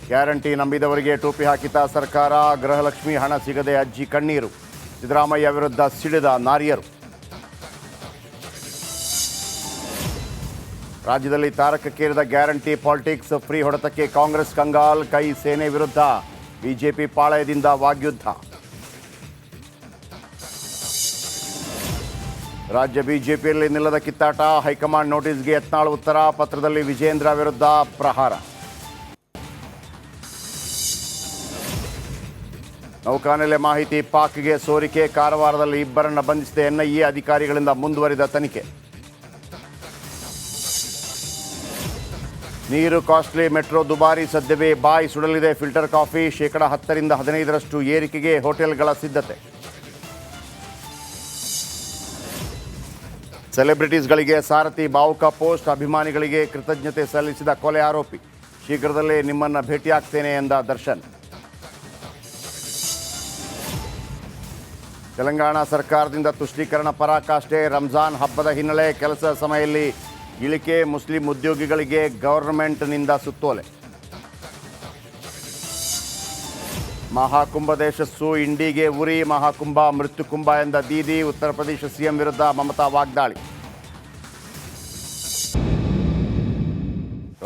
Guarantee ನಂಬಿದವರಿಗೆ ಟೋಪಿ ಹಾಕಿದ ಸರ್ಕಾರ. ಗೃಹಲಕ್ಷ್ಮಿ ಹಣ ಸಿಗದೆ ಅಜ್ಜಿ ಕಣ್ಣೀರು. ಸಿದ್ದರಾಮಯ್ಯ ವಿರುದ್ಧ ಸಿಡಿದ ನಾರಿಯರು. ರಾಜ್ಯದಲ್ಲಿ ತಾರಕಕ್ಕೇರಿದ ಗ್ಯಾರಂಟಿ ಪಾಲಿಟಿಕ್ಸ್. ಫ್ರೀ ಹೊಡೆತಕ್ಕೆ ಕಾಂಗ್ರೆಸ್ ಕಂಗಾಲ್. ಕೈ ಸೇನೆ ವಿರುದ್ಧ ಬಿಜೆಪಿ ಪಾಳಯದಿಂದ ವಾಗ್ಯುದ್ಧ. ರಾಜ್ಯ ಬಿಜೆಪಿಯಲ್ಲಿ ನಿಲ್ಲದ ಕಿತ್ತಾಟ. ಹೈಕಮಾಂಡ್ ನೋಟಿಸ್ಗೆ ಯತ್ನಾಳ್ ಉತ್ತರ. ಪತ್ರದಲ್ಲಿ ವಿಜೇಂದ್ರ ವಿರುದ್ಧ ಪ್ರಹಾರ. ನೌಕಾನೆಲೆ ಮಾಹಿತಿ ಪಾಕ್ಗೆ ಸೋರಿಕೆ. ಕಾರವಾರದಲ್ಲಿ ಇಬ್ಬರನ್ನು ಬಂಧಿಸಿದ ಎನ್ಐಎ. ಅಧಿಕಾರಿಗಳಿಂದ ಮುಂದುವರಿದ ತನಿಖೆ. ನೀರು ಕಾಸ್ಟ್ಲಿ. ಮೆಟ್ರೋ ದುಬಾರಿ. ಸದ್ಯವೇ ಬಾಯಿ ಸುಡಲಿದೆ ಫಿಲ್ಟರ್ ಕಾಫಿ. 10% 15% ಏರಿಕೆಗೆ ಹೋಟೆಲ್ಗಳ ಸಿದ್ಧತೆ. ಸೆಲೆಬ್ರಿಟೀಸ್ಗಳಿಗೆ ಸಾರಥಿ ಭಾವುಕ ಪೋಸ್ಟ್. ಅಭಿಮಾನಿಗಳಿಗೆ ಕೃತಜ್ಞತೆ ಸಲ್ಲಿಸಿದ ಕೊಲೆ ಆರೋಪಿ. ಶೀಘ್ರದಲ್ಲೇ ನಿಮ್ಮನ್ನು ಭೇಟಿಯಾಗ್ತೇನೆ ಎಂದ ದರ್ಶನ್. ತೆಲಂಗಾಣ ಸರ್ಕಾರದಿಂದ ತುಷ್ಟೀಕರಣ ಪರಾಕಾಷ್ಠೆ. ರಂಜಾನ್ ಹಬ್ಬದ ಹಿನ್ನೆಲೆ ಕೆಲಸ ಸಮಯದಲ್ಲಿ ಇಳಿಕೆ. ಮುಸ್ಲಿಂ ಉದ್ಯೋಗಿಗಳಿಗೆ ಗವರ್ನಮೆಂಟ್ನಿಂದ ಸುತ್ತೋಲೆ. ಮಹಾಕುಂಭದ ಯಶಸ್ಸು ಇಂಡಿಗೆ ಉರಿ. ಮಹಾಕುಂಭ ಮೃತ್ಯುಕುಂಭ ಎಂದ ದೀದಿ. ಉತ್ತರ ಪ್ರದೇಶ ಸಿಎಂ ವಿರುದ್ಧ ಮಮತಾ ವಾಗ್ದಾಳಿ.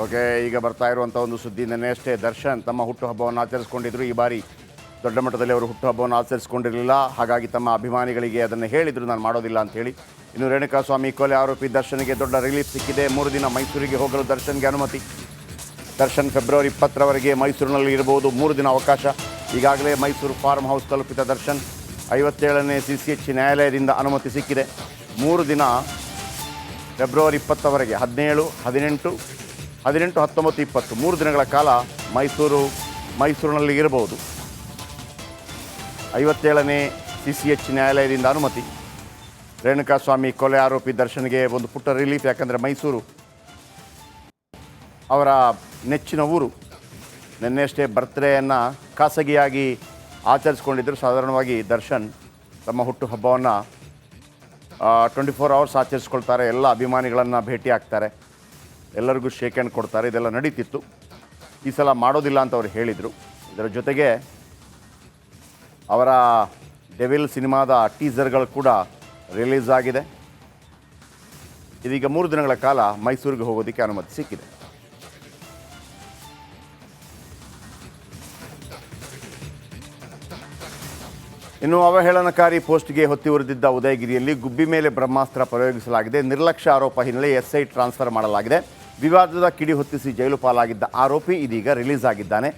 ಓಕೆ, ಈಗ ಬರ್ತಾ ಇರುವಂಥ ಒಂದು ಸುದ್ದಿ. ನೆನ್ನೆಯಷ್ಟೇ ದರ್ಶನ್ ತಮ್ಮ ಹುಟ್ಟುಹಬ್ಬವನ್ನು ಆಚರಿಸಿಕೊಂಡಿದ್ರು. ಈ ಬಾರಿ ದೊಡ್ಡ ಮಟ್ಟದಲ್ಲಿ ಅವರು ಹುಟ್ಟುಹಬ್ಬವನ್ನು ಆಚರಿಸಿಕೊಂಡಿರಲಿಲ್ಲ. ಹಾಗಾಗಿ ತಮ್ಮ ಅಭಿಮಾನಿಗಳಿಗೆ ಅದನ್ನು ಹೇಳಿದರು, ನಾನು ಮಾಡೋದಿಲ್ಲ ಅಂಥೇಳಿ. ಇನ್ನು ರೇಣುಕಾಸ್ವಾಮಿ ಕೊಲೆ ಆರೋಪಿ ದರ್ಶನ್ಗೆ ದೊಡ್ಡ ರಿಲೀಫ್ ಸಿಕ್ಕಿದೆ. 3 ದಿನ ಮೈಸೂರಿಗೆ ಹೋಗಲು ದರ್ಶನ್ಗೆ ಅನುಮತಿ. ದರ್ಶನ್ ಫೆಬ್ರವರಿ 20ರವರೆಗೆ ಮೈಸೂರಿನಲ್ಲಿ ಇರಬಹುದು. 3 ದಿನ ಅವಕಾಶ. ಈಗಾಗಲೇ ಮೈಸೂರು ಫಾರ್ಮ್ ಹೌಸ್ ತಲುಪಿದ ದರ್ಶನ್. 57ನೇ CCH ನ್ಯಾಯಾಲಯದಿಂದ ಅನುಮತಿ ಸಿಕ್ಕಿದೆ. 3 ದಿನ ಫೆಬ್ರವರಿ 20ರವರೆಗೆ 17, 18, 19, 20 3 ದಿನಗಳ ಕಾಲ ಮೈಸೂರಿನಲ್ಲಿ ಇರಬಹುದು. 57ನೇ CCH ನ್ಯಾಯಾಲಯದಿಂದ ಅನುಮತಿ. ರೇಣುಕಾಸ್ವಾಮಿ ಕೊಲೆ ಆರೋಪಿ ದರ್ಶನ್ಗೆ ಒಂದು ಪುಟ್ಟ ರಿಲೀಫ್. ಯಾಕಂದರೆ ಮೈಸೂರು ಅವರ ನೆಚ್ಚಿನ ಊರು. ನಿನ್ನೆಯಷ್ಟೇ ಬರ್ತ್ಡೇಯನ್ನು ಖಾಸಗಿಯಾಗಿ ಆಚರಿಸ್ಕೊಂಡಿದ್ದರು. ಸಾಧಾರಣವಾಗಿ ದರ್ಶನ್ ತಮ್ಮ ಹುಟ್ಟುಹಬ್ಬವನ್ನು 24 ಅವರ್ಸ್ ಆಚರಿಸ್ಕೊಳ್ತಾರೆ. ಎಲ್ಲ ಅಭಿಮಾನಿಗಳನ್ನು ಭೇಟಿ ಆಗ್ತಾರೆ, ಎಲ್ಲರಿಗೂ ಶೇಕ್ ಹ್ಯಾಂಡ್ ಕೊಡ್ತಾರೆ. ಇದೆಲ್ಲ ನಡೀತಿತ್ತು. ಈ ಸಲ ಮಾಡೋದಿಲ್ಲ ಅಂತ ಅವರು ಹೇಳಿದರು. ಇದರ ಜೊತೆಗೆ ಅವರ ಡೆವಿಲ್ ಸಿನಿಮಾದ ಟೀಸರ್ಗಳು ಕೂಡ ರಿಲೀಸ್ ಆಗಿದೆ. ಇದೀಗ 3 ದಿನಗಳ ಕಾಲ ಮೈಸೂರಿಗೆ ಹೋಗೋದಕ್ಕೆ ಅನುಮತಿ ಸಿಕ್ಕಿದೆ. ಇನ್ನು ಅವಹೇಳನಕಾರಿ ಪೋಸ್ಟ್ಗೆ ಹೊತ್ತಿ ಉರಿದಿದ್ದ ಉದಯಗಿರಿಯಲ್ಲಿ ಗುಬ್ಬಿ ಮೇಲೆ ಬ್ರಹ್ಮಾಸ್ತ್ರ ಪ್ರಯೋಗಿಸಲಾಗಿದೆ. ನಿರ್ಲಕ್ಷ್ಯ ಆರೋಪ ಹಿನ್ನೆಲೆ SI ಟ್ರಾನ್ಸ್ಫರ್ ಮಾಡಲಾಗಿದೆ. ವಿವಾದದ ಕಿಡಿ ಹೊತ್ತಿಸಿ ಜೈಲು ಪಾಲಾಗಿದ್ದ ಆರೋಪಿ ಇದೀಗ ರಿಲೀಸ್ ಆಗಿದ್ದಾನೆ.